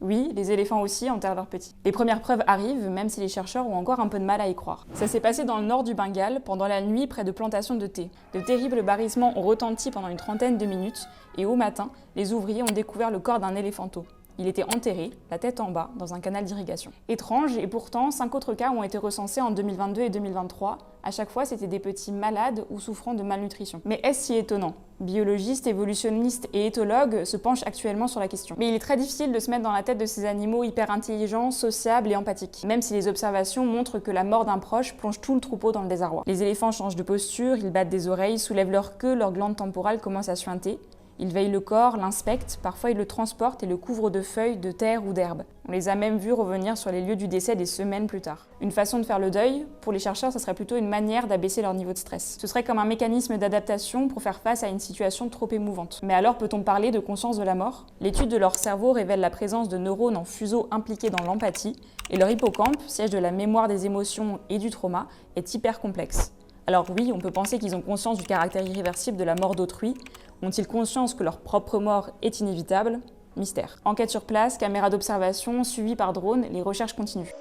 Oui, les éléphants aussi enterrent leurs petits. Les premières preuves arrivent, même si les chercheurs ont encore un peu de mal à y croire. Ça s'est passé dans le nord du Bengale, pendant la nuit près de plantations de thé. De terribles barrissements ont retenti pendant une trentaine de minutes, et au matin, les ouvriers ont découvert le corps d'un éléphanteau. Il était enterré, la tête en bas, dans un canal d'irrigation. Étrange, et pourtant, 5 autres cas ont été recensés en 2022 et 2023. À chaque fois, c'était des petits malades ou souffrant de malnutrition. Mais est-ce si étonnant ? Biologistes, évolutionnistes et éthologues se penchent actuellement sur la question. Mais il est très difficile de se mettre dans la tête de ces animaux hyper intelligents, sociables et empathiques. Même si les observations montrent que la mort d'un proche plonge tout le troupeau dans le désarroi. Les éléphants changent de posture, ils battent des oreilles, soulèvent leur queue, leur glande temporale commence à suinter. Ils veillent le corps, l'inspectent, parfois ils le transportent et le couvrent de feuilles, de terre ou d'herbes. On les a même vus revenir sur les lieux du décès des semaines plus tard. Une façon de faire le deuil, pour les chercheurs, ça serait plutôt une manière d'abaisser leur niveau de stress. Ce serait comme un mécanisme d'adaptation pour faire face à une situation trop émouvante. Mais alors peut-on parler de conscience de la mort ? L'étude de leur cerveau révèle la présence de neurones en fuseau impliqués dans l'empathie, et leur hippocampe, siège de la mémoire des émotions et du trauma, est hyper complexe. Alors oui, on peut penser qu'ils ont conscience du caractère irréversible de la mort d'autrui. Ont-ils conscience que leur propre mort est inévitable ? Mystère. Enquête sur place, caméras d'observation, suivi par drone, les recherches continuent.